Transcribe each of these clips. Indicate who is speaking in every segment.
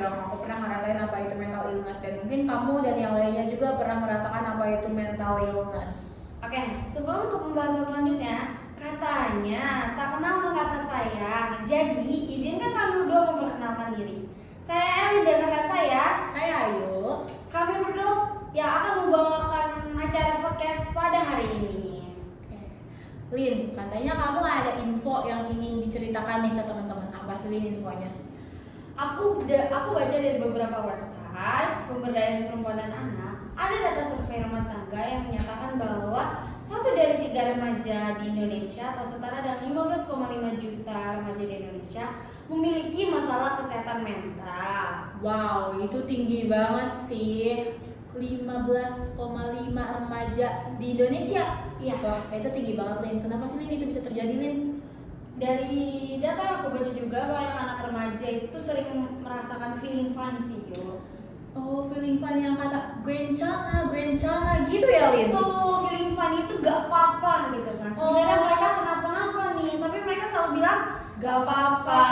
Speaker 1: dong, aku pernah ngerasain apa itu mental illness, dan mungkin kamu dan yang lainnya juga pernah merasakan apa itu mental illness.
Speaker 2: Oke, sebelum ke pembahasan selanjutnya, katanya tak kenal maka kata sayang. Jadi, izinkan kami berdua memperkenalkan diri. Saya Elin dan rekan saya
Speaker 1: Ayu.
Speaker 2: Kami berdua yang akan membawakan acara podcast pada hari ini.
Speaker 1: Lin, katanya kamu ada info yang ingin diceritakan nih ke teman-teman. Apa sih Lin infonya?
Speaker 2: Aku baca dari beberapa website pemberdayaan perempuan dan anak. Ada data survei rumah tangga yang menyatakan bahwa 1 dari 3 remaja di Indonesia atau setara dengan 15,5 juta remaja di Indonesia memiliki masalah kesehatan mental.
Speaker 1: Wow, itu tinggi banget sih. 15,5 remaja di Indonesia.
Speaker 2: Iya.
Speaker 1: Wah, itu tinggi banget Lin. Kenapa sih Lin itu bisa terjadi Lin?
Speaker 2: Dari data yang aku baca juga, banyak anak remaja itu sering merasakan feeling fun sih, yo.
Speaker 1: Oh, feeling fun yang kata Gwencana gitu ya Lin?
Speaker 2: Tuh, feeling fun itu gak apa-apa gitu kan. Sebenarnya mereka kenapa-napa nih, tapi mereka selalu bilang gak apa-apa.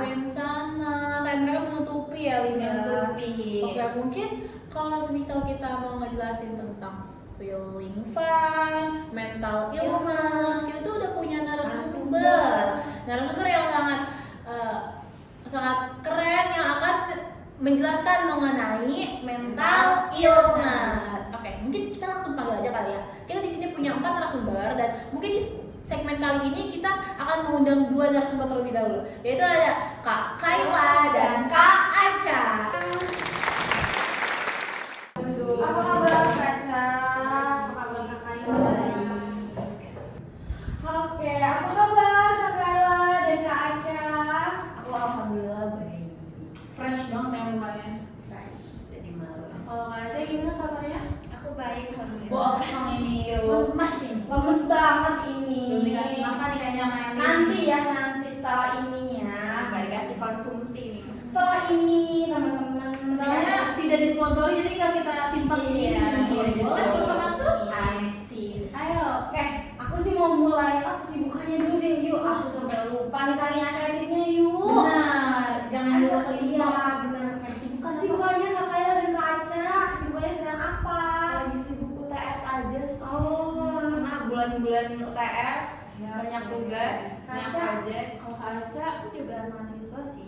Speaker 1: Gwencana, kayak mereka menutupi ya Lin ya?
Speaker 2: Menutupi.
Speaker 1: Oke, mungkin kalau semisal kita mau ngejelasin tentang feeling fun, mental illness, kita tuh udah punya narasumber yang sangat keren yang akan menjelaskan mengenai mental illness. Oke, mungkin kita langsung panggil aja kali ya. Kita di sini punya 4 narasumber dan mungkin di segmen kali ini kita akan mengundang 2 narasumber terlebih dahulu, yaitu ada Kak Kayla dan Kak Aca.
Speaker 2: Apa kabar Kaca? Apa kabar Kak Kayla? Oke, apa kabar Kak Kayla dan Kak Aca?
Speaker 3: Aku alhamdulillah baik.
Speaker 1: Fresh banget ya mukanya.
Speaker 3: Fresh, jadi malu.
Speaker 1: Kalau Kak Aca gimana kabarnya?
Speaker 3: Aku baik alhamdulillah.
Speaker 2: Bohong ini yuk.
Speaker 1: Lemas ini.
Speaker 2: Lemes banget ini.
Speaker 1: Belum dikasih makan nih kayaknya sama yang
Speaker 2: Nanti ya, nanti setelah ini ya.
Speaker 3: Nggak dikasih konsumsi nih.
Speaker 2: Setelah ini teman-teman.
Speaker 1: Soalnya tidak disponsori jadi nggak kita simpan di sini.
Speaker 2: Iya,
Speaker 1: Boleh
Speaker 2: betul.
Speaker 1: masuk.
Speaker 2: Iya.
Speaker 1: Asik. Ayo.
Speaker 2: Oke, aku sih mau mulai kesibukannya dulu deh yuk. Aku sampai lupa nih saking excited-nya yuk.
Speaker 1: Benar. Jangan lupa ke info.
Speaker 2: Iya benar. Kesibukannya Kak Kayla dan Kak Aca. Kesibukannya sedang apa?
Speaker 3: Lagi sibuk UTS aja.
Speaker 2: Oh.
Speaker 3: Karena bulan-bulan UTS
Speaker 2: Ya,
Speaker 3: banyak
Speaker 2: oke.
Speaker 3: tugas, banyak
Speaker 2: Kaca.
Speaker 3: proyek.
Speaker 1: Kalau Kak Aca
Speaker 3: Aku juga mahasiswa sih.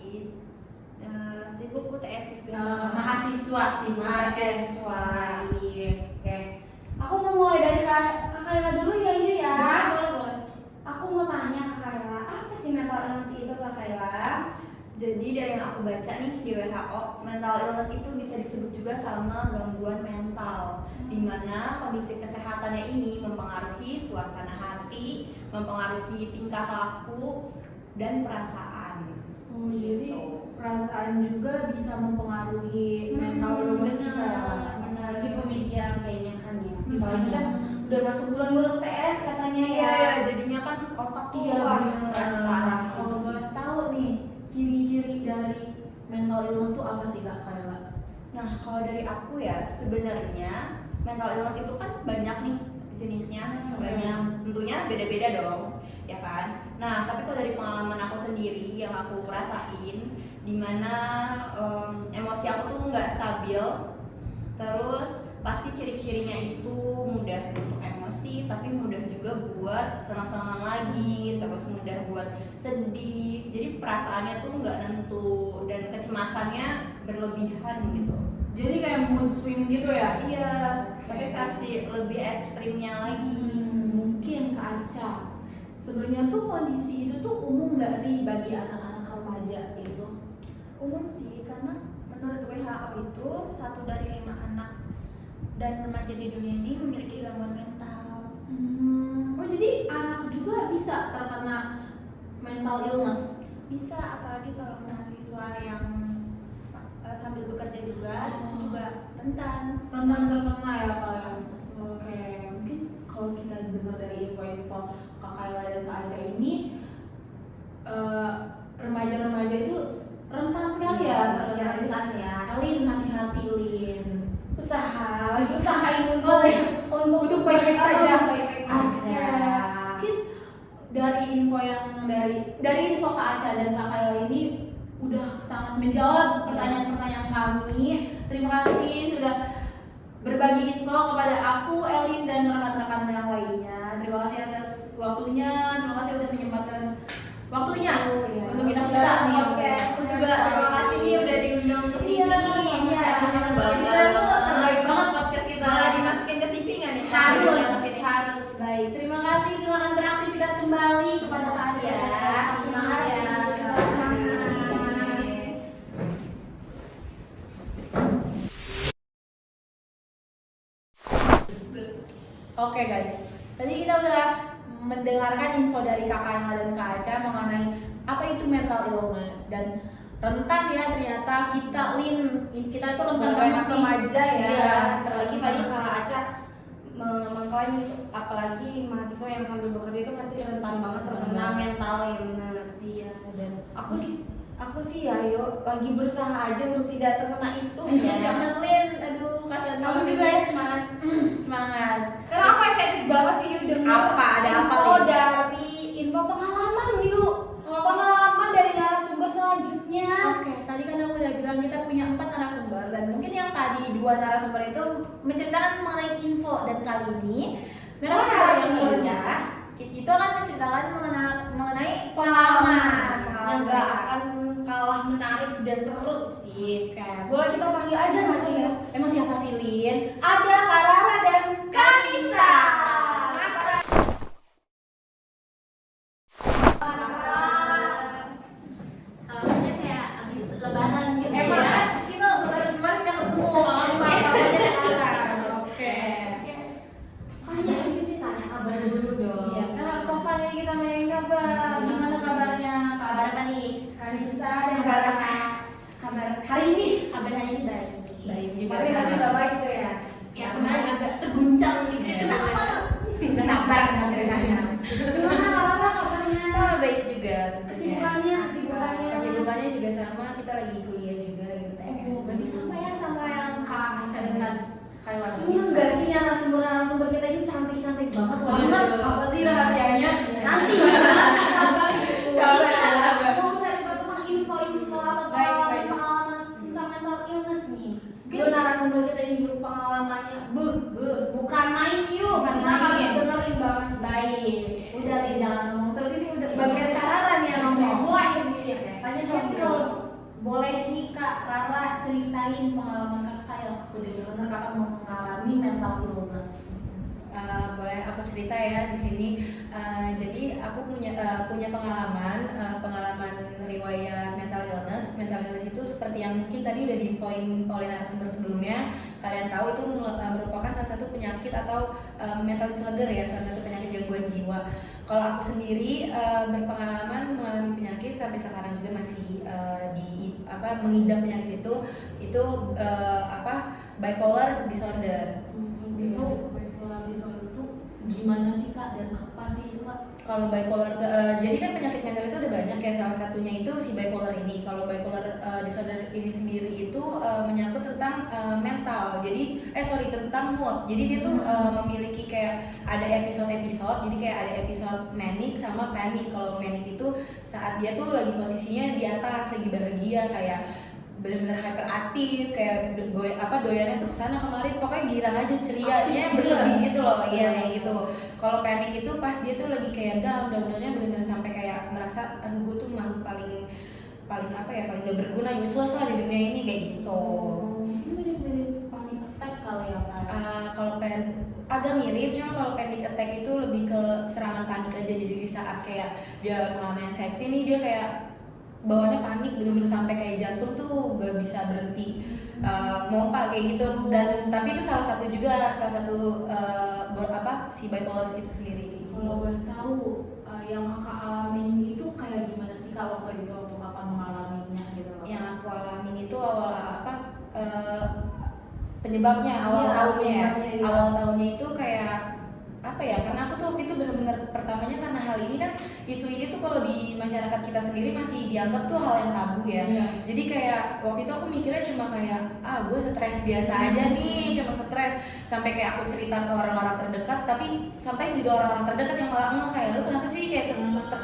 Speaker 3: Sibuk UTS biasa.
Speaker 1: mahasiswa sih.
Speaker 2: Mahasiswa.
Speaker 1: Iya.
Speaker 2: Oke. Aku mau mulai dari Kak Kayla dulu ya Yu ya.
Speaker 1: Boleh.
Speaker 2: Aku mau tanya Kak Kayla, apa sih mental illness itu Kak Kayla?
Speaker 3: Jadi dari yang aku baca nih di WHO, mental illness itu bisa disebut juga sama gangguan mental, di mana kondisi kesehatannya ini mempengaruhi suasana hati, mempengaruhi tingkah laku dan perasaan.
Speaker 1: Oh, jadi perasaan juga bisa mempengaruhi mental illness kita ya.
Speaker 3: Benar.
Speaker 2: Lagi pemikiran kayaknya kan ya. Apalagi kan udah masuk bulan-bulan UTS katanya ya.
Speaker 3: Iya, jadinya kan otak tuh
Speaker 2: Iya,
Speaker 3: wah,
Speaker 2: benar.
Speaker 3: stres parah sih.
Speaker 1: Kalau boleh tahu nih, ciri-ciri dari mental illness itu apa sih Kak Kayla?
Speaker 3: Nah, kalau dari aku ya, sebenarnya mental illness itu kan banyak nih jenisnya, banyak, tentunya beda-beda dong, ya kan? Nah, tapi kalau dari pengalaman aku sendiri yang aku rasain, dimana emosi aku tuh nggak stabil, terus pasti ciri-cirinya itu mudah untuk emosi, tapi mudah juga buat senang-senang lagi, terus mudah buat sedih, jadi perasaannya tuh nggak nentu dan kecemasannya berlebihan gitu.
Speaker 1: Jadi kayak mood swing gitu ya?
Speaker 3: Iya, tapi versi lebih ekstrimnya lagi.
Speaker 1: Mungkin Kak Aca, sebenarnya tuh kondisi itu tuh umum nggak sih bagi anak-anak remaja itu?
Speaker 3: Umum sih, karena menurut WHO itu 1 dari 5 anak dan remaja di dunia ini memiliki gangguan mental.
Speaker 1: Oh, jadi anak juga bisa terkena mental illness?
Speaker 3: Bisa, apalagi kalau mahasiswa yang sambil bekerja juga, itu juga rentan.
Speaker 1: Rentan terkena ya Kak ya? Oke, mungkin kalau kita dengar dari info-info Kak Kayla dan Kak Aca ini, remaja-remaja itu rentan sekali ya terkena
Speaker 2: rentan ya.
Speaker 1: Lin, hati-hati Lin.
Speaker 2: Usahain
Speaker 1: Untuk baik-baik saja.
Speaker 2: Baik-baik
Speaker 1: Oke.
Speaker 2: aja.
Speaker 1: Mungkin dari info yang dari info Kak Aca dan Kak Kayla ini, udah sangat menjawab pertanyaan-pertanyaan kami. Terima kasih sudah berbagi info kepada aku, Elin, dan rekan-rekan yang lainnya. Terima kasih atas waktunya, terima kasih sudah menyempatkan waktunya untuk kita
Speaker 2: sekarang
Speaker 1: nih.
Speaker 2: podcast.
Speaker 3: Terima kasih nih udah diundang ke sini.
Speaker 1: Iya,
Speaker 3: emang
Speaker 1: bangga.
Speaker 3: Terbaik banget podcast kita. Malah dimasukin ke CV nggak nih?
Speaker 1: Harus baik. Terima kasih, silakan beraktivitas kembali kepada kalian.
Speaker 2: Semangat ya.
Speaker 1: Oke guys, tadi kita udah mendengarkan info dari Kak Kayla dan Kak Aca mengenai apa itu mental illness dan rentan ya ternyata kita itu rentan
Speaker 2: Sebagai
Speaker 1: banget
Speaker 2: anak
Speaker 1: nih.
Speaker 2: remaja ya,
Speaker 1: Iya,
Speaker 2: terlebih tadi Kak Aca mengklaim apalagi mahasiswa yang sambil bekerja itu pasti rentan banget terkena mental illness.
Speaker 1: Iya, dan
Speaker 2: Aku sih ya, yuk lagi berusaha aja untuk tidak terkena itu ya.
Speaker 1: jangan Lin, aduh kasihan
Speaker 2: Kamu
Speaker 1: banget
Speaker 2: juga
Speaker 1: nih.
Speaker 2: ya semangat.
Speaker 1: Semangat.
Speaker 2: Sekarang aku excited banget sih yuk dengar
Speaker 1: Apa? Ada apa,
Speaker 2: info
Speaker 1: Lin?
Speaker 2: dari info pengalaman yuk. Pengalaman dari narasumber selanjutnya.
Speaker 1: Oke, tadi kan aku udah bilang kita punya 4 narasumber dan mungkin yang tadi 2 narasumber itu menceritakan mengenai info dan kali ini narasumbernya itu akan menceritakan mengenai pengalaman
Speaker 2: yang gak akan kalah menarik dan seru sih.
Speaker 1: Oke.
Speaker 2: Boleh kita panggil aja nggak sih ya?
Speaker 1: Emang siapa sih Lin?
Speaker 2: Ada Karara dan Kanisa.
Speaker 1: Salamnya kayak abis lebaran gitu
Speaker 2: Emang
Speaker 1: ya. Kita lebaran kemarin gak ketemu salamnya sekarang. Oke.
Speaker 2: Tanya ini sih tanya kabar dulu dong.
Speaker 1: Iya, kita harus sopan ya kita nanyain kabar. Gimana kabarnya? Kabar apa nih?
Speaker 2: Kanisa
Speaker 1: Kabar
Speaker 2: dan
Speaker 1: apa? Kabar hari ini? Kabar hari ini baik.
Speaker 3: Baik juga.
Speaker 2: Tapi nggak baik tuh ya.
Speaker 1: Ya kemarin agak terguncang gitu. Kenapa? Nggak sabar dengan ceritanya.
Speaker 2: Gimana Karara kabarnya?
Speaker 3: Sama baik juga.
Speaker 2: Kesibukannya.
Speaker 3: juga sama. Kita lagi kuliah juga lagi UTS.
Speaker 1: Berarti sama ya sama yang Kak Aca dan Kayla.
Speaker 2: Iya enggak sih narasumber kita ini cantik-cantik banget loh.
Speaker 1: Apa sih rahasianya?
Speaker 2: Nanti sabar gitu.
Speaker 1: Sabar.
Speaker 2: Mau cari tahu tentang info-info atau
Speaker 1: Baik.
Speaker 2: pengalaman tentang mental illness nih. Yuk narasumber kita ini yuk pengalamannya. Bukan main yuk.
Speaker 1: Bukan
Speaker 2: Kita
Speaker 1: main.
Speaker 2: harus dengerin banget.
Speaker 1: Baik. Udah Lin jangan ngomong terus ini udah bagian Rara nih yang ngomong.
Speaker 2: Mulai ya. Tanya dong.
Speaker 1: Kalau boleh nih Kak Rara ceritain pengalaman Kakak yang aku dengar Kakak mengalami mental illness.
Speaker 3: Boleh aku cerita ya di sini. Jadi aku punya pengalaman riwayat mental illness. Mental illness itu seperti yang mungkin tadi udah diinfoin oleh narasumber sebelumnya. Kalian tahu itu merupakan salah satu penyakit atau mental disorder ya, salah satu penyakit gangguan jiwa. Kalau aku sendiri berpengalaman mengalami penyakit sampai sekarang juga masih mengidap penyakit itu bipolar disorder.
Speaker 1: Itu bipolar disorder itu gimana sih Kak dan apa sih itu Kak?
Speaker 3: Kalau bipolar, jadi kan penyakit mental itu ada banyak ya, salah satunya itu si bipolar ini. Kalau bipolar disorder ini sendiri itu menyangkut tentang mental, tentang mood. Jadi dia tuh memiliki kayak ada episode-episode, jadi kayak ada episode manic sama panic. Kalau manic itu saat dia tuh lagi posisinya di atas, lagi bahagia, kayak benar-benar hyperaktif, kayak doyannya tuh kesana kemari, pokoknya girang aja, cerianya berlebih gitu loh, iya kayak gitu. Kalau panic itu pas dia tuh lagi kayak downnya benar-benar sampai kayak merasa aduh gue tuh paling gak berguna, useless lah di dunia ini kayak gitu.
Speaker 1: Ini mirip-mirip panic attack kali ya Kak?
Speaker 3: Kalau agak mirip, cuma kalau panic attack itu lebih ke serangan panik aja. Jadi di saat kayak dia mengalami anxiety nih, dia kayak bawaannya panik bener-bener sampai kayak jantung tuh gak bisa berhenti mompa kayak gitu. Dan tapi itu salah satu si bipolar itu sendiri kayak gitu.
Speaker 1: Kalau boleh tahu yang Kakak alamin itu kayak gimana sih Kak waktu itu waktu Kakak mengalaminya gitu loh?
Speaker 3: Yang aku alamin itu penyebabnya awal
Speaker 1: Iya,
Speaker 3: tahunnya ya.
Speaker 1: penyebabnya, iya.
Speaker 3: Awal tahunnya itu kayak
Speaker 4: apa ya, karena aku tuh waktu itu bener-bener pertamanya karena hal ini kan, isu ini tuh kalau di masyarakat kita sendiri masih dianggap tuh hal yang tabu ya. Jadi kayak waktu itu aku mikirnya cuma kayak gue stres biasa aja nih, cuma stres, sampai kayak aku cerita ke orang-orang terdekat, tapi sometimes juga orang-orang terdekat yang malah kayak lu kenapa sih kayak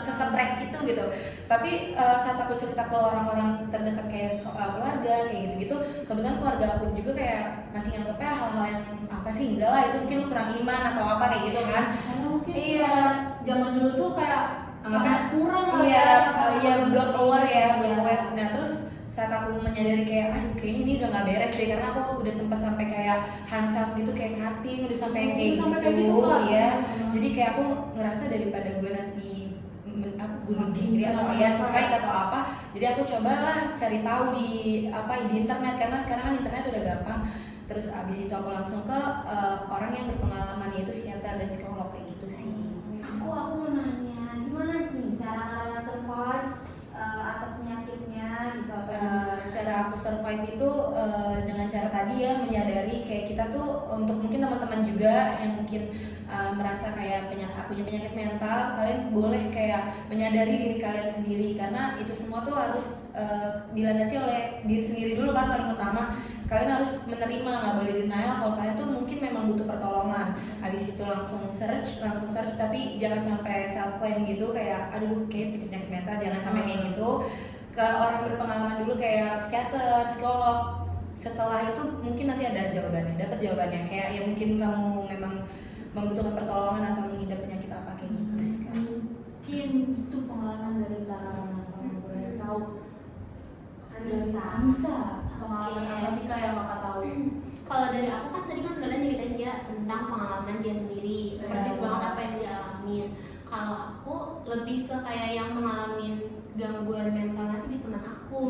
Speaker 4: stres itu gitu. Tapi saat aku cerita ke orang-orang terdekat kayak keluarga kayak gitu-gitu, kebetulan keluarga aku juga kayak masih nganggapnya hal-hal yang apa sih, enggak lah itu mungkin lu kurang iman atau apa kayak gitu kan.
Speaker 1: Karena mungkin
Speaker 4: Iya.
Speaker 1: zaman dulu tuh kayak sangat kurang lah
Speaker 4: Iya,
Speaker 1: ya,
Speaker 4: belum aware ya, belum aware. Nah terus saat aku menyadari kayak kayaknya ini udah nggak beres deh, karena aku udah sempat sampai kayak harm self gitu, kayak cutting, udah sampai yang kayak
Speaker 1: Sampai
Speaker 4: gitu,
Speaker 1: kayak gitu, Kak.
Speaker 4: ya. Jadi kayak aku ngerasa daripada gue nanti bunuh diri atau ya suicide atau apa, jadi aku cobalah cari tahu di internet, karena sekarang kan internet udah gampang. Terus abis itu aku langsung ke orang yang berpengalaman, yaitu psikiater dan psikolog kayak gitu sih.
Speaker 2: Aku mau nanya, gimana nih cara kalian survive atas penyakitnya gitu atau
Speaker 4: Cara aku survive itu dengan cara tadi ya, menyadari kayak kita tuh, untuk mungkin teman-teman juga yang mungkin merasa kayak punya penyakit mental, kalian boleh kayak menyadari diri kalian sendiri, karena itu semua tuh harus dilandasi oleh diri sendiri dulu kan, paling utama. Kalian harus menerima, nggak boleh denial kalau kalian tuh mungkin memang butuh pertolongan. Habis itu langsung search, tapi jangan sampai self claim gitu kayak aduh kayak penyakit mental, jangan sampai kayak gitu. Ke orang berpengalaman dulu kayak psikiater, psikolog. Setelah itu mungkin nanti ada jawabannya, dapat jawabannya kayak ya mungkin kamu memang membutuhkan pertolongan atau mengidap penyakit apa kayak gitu sih.
Speaker 1: mungkin itu pengalaman dari Kak, kalau boleh tahu.
Speaker 2: Anissa.
Speaker 1: Pengalaman apa sih Kak yang Kakak tahu?
Speaker 5: Kalau dari aku kan tadi kan udah nyeritain dia tentang pengalaman dia sendiri, persis banget apa yang dia alamin. Kalau aku lebih ke kayak yang mengalami gangguan mental itu di teman aku.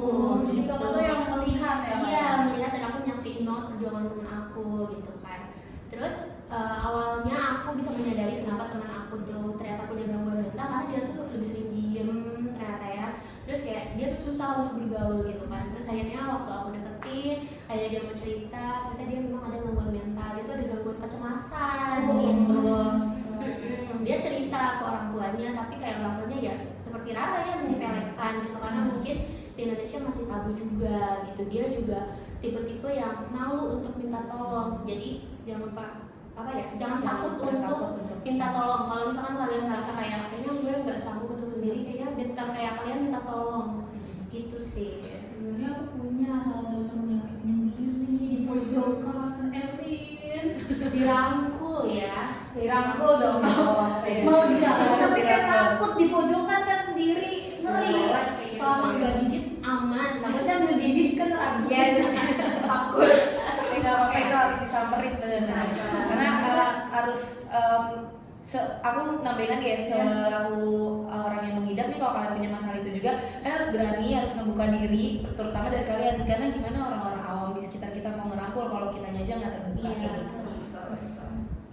Speaker 1: Jadi Kakak tuh yang melihat ya Kak?
Speaker 5: Iya, melihat dan aku nyaksiin banget perjuangan teman aku gitu kan. Terus awalnya aku bisa menyadari kenapa teman aku tuh ternyata punya gangguan mental, karena dia tuh lebih sering diem ternyata ya. Terus kayak dia tuh susah untuk bergaul gitu kan. Terus akhirnya waktu aku deketin, akhirnya dia mau cerita, ternyata dia memang ada gangguan mental, dia tuh ada gangguan kecemasan gitu. Dia cerita ke orang tuanya, tapi kayak orang tuanya ya seperti Rara ya menyepelekan gitu, karena mungkin di Indonesia masih tabu juga gitu. Dia juga tipe-tipe yang malu untuk minta tolong, jadi jangan takut untuk minta tolong. Kalau misalkan kalian merasa kayak kayaknya gue nggak sanggup untuk sendiri, kayaknya better kayak kalian minta tolong gitu sih.
Speaker 1: Sebenarnya aku punya salah satu temen yang kayak menyendiri di pojokan, Elin,
Speaker 5: Dirangkul ya.
Speaker 2: Dirangkul dong.
Speaker 1: mau dirangkul tapi kayak takut di pojokan kan sendiri, ngeri.
Speaker 5: Selama nggak gigit aman, takutnya ngegigit kan rabies.
Speaker 4: Takut. Tinggal apa itu harus disamperin benar-benar. Karena harus aku nambahin lagi ya, selaku orang yang mengidap nih, kalau kalian punya masalah itu juga kalian harus berani, harus ngebuka diri, terutama dari kalian, karena gimana orang-orang awam di sekitar kita mau ngerangkul kalau kitanya aja nggak terbuka kayak gitu.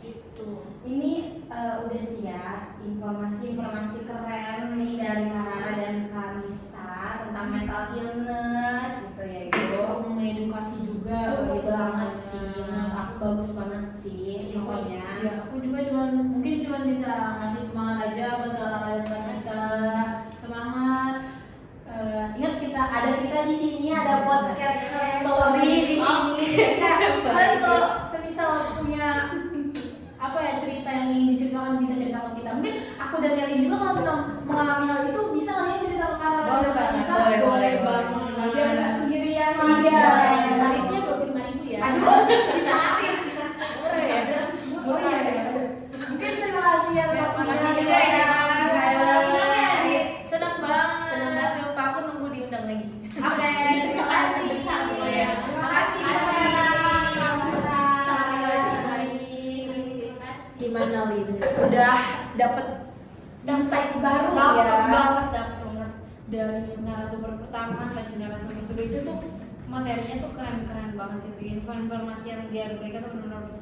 Speaker 5: Gitu.
Speaker 2: Ini udah sih ya informasi keren nih dari Kak Rara dan Kak Nisa tentang mental illness gitu ya Ibu.
Speaker 1: Mengedukasi juga.
Speaker 2: Cukup
Speaker 1: bagi
Speaker 2: banget
Speaker 1: semuanya.
Speaker 2: sih, menurut aku bagus banget sih infonya.
Speaker 1: Ya, aku juga mungkin bisa ngasih semangat aja buat Rara dan Vanessa. Semangat. Ingat kita di sini ada podcast Her Story di sini. Kan kalau semisal punya apa ya cerita yang ingin diceritakan bisa cerita ke kita. Mungkin aku dan Eli juga kalau sedang mengalami hal itu bisa kalian cerita ke Rara.
Speaker 4: Boleh banget,
Speaker 1: Bisa,
Speaker 4: boleh
Speaker 1: banget.
Speaker 2: Biar nggak sendirian lagi.
Speaker 1: Iya.
Speaker 5: Tarifnya 25.000 ya.
Speaker 1: Aduh, ditarik.
Speaker 4: Murah ya.
Speaker 1: Oh iya, mungkin terima kasih ya.
Speaker 4: Terima kasih juga ya. Senang banget. Sumpah aku nunggu diundang lagi.
Speaker 1: Oke, terima kasih
Speaker 5: besar
Speaker 1: ya.
Speaker 5: ya.
Speaker 1: Terima kasih. Gimana Lin? Udah dapet insight baru
Speaker 2: Dapet
Speaker 1: ya?
Speaker 2: banget dari narasumber pertama sampai narasumber kedua itu tuh materinya tuh keren banget sih. Informasi yang dia berikan tuh benar-benar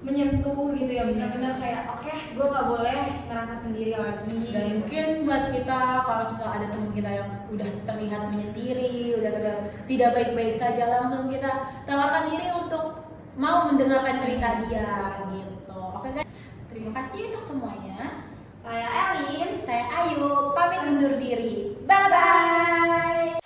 Speaker 2: menyentuh gitu ya, benar-benar kayak oke, gue nggak boleh ngerasa sendiri lagi.
Speaker 1: Dan mungkin buat kita kalau misalnya ada teman kita yang udah terlihat menyendiri, udah terlihat tidak baik-baik saja, langsung kita tawarkan diri untuk mau mendengarkan cerita dia gitu. Oke guys, Terima kasih untuk semuanya.
Speaker 2: Saya Elin.
Speaker 1: Saya Ayu, pamit undur diri. Bye bye.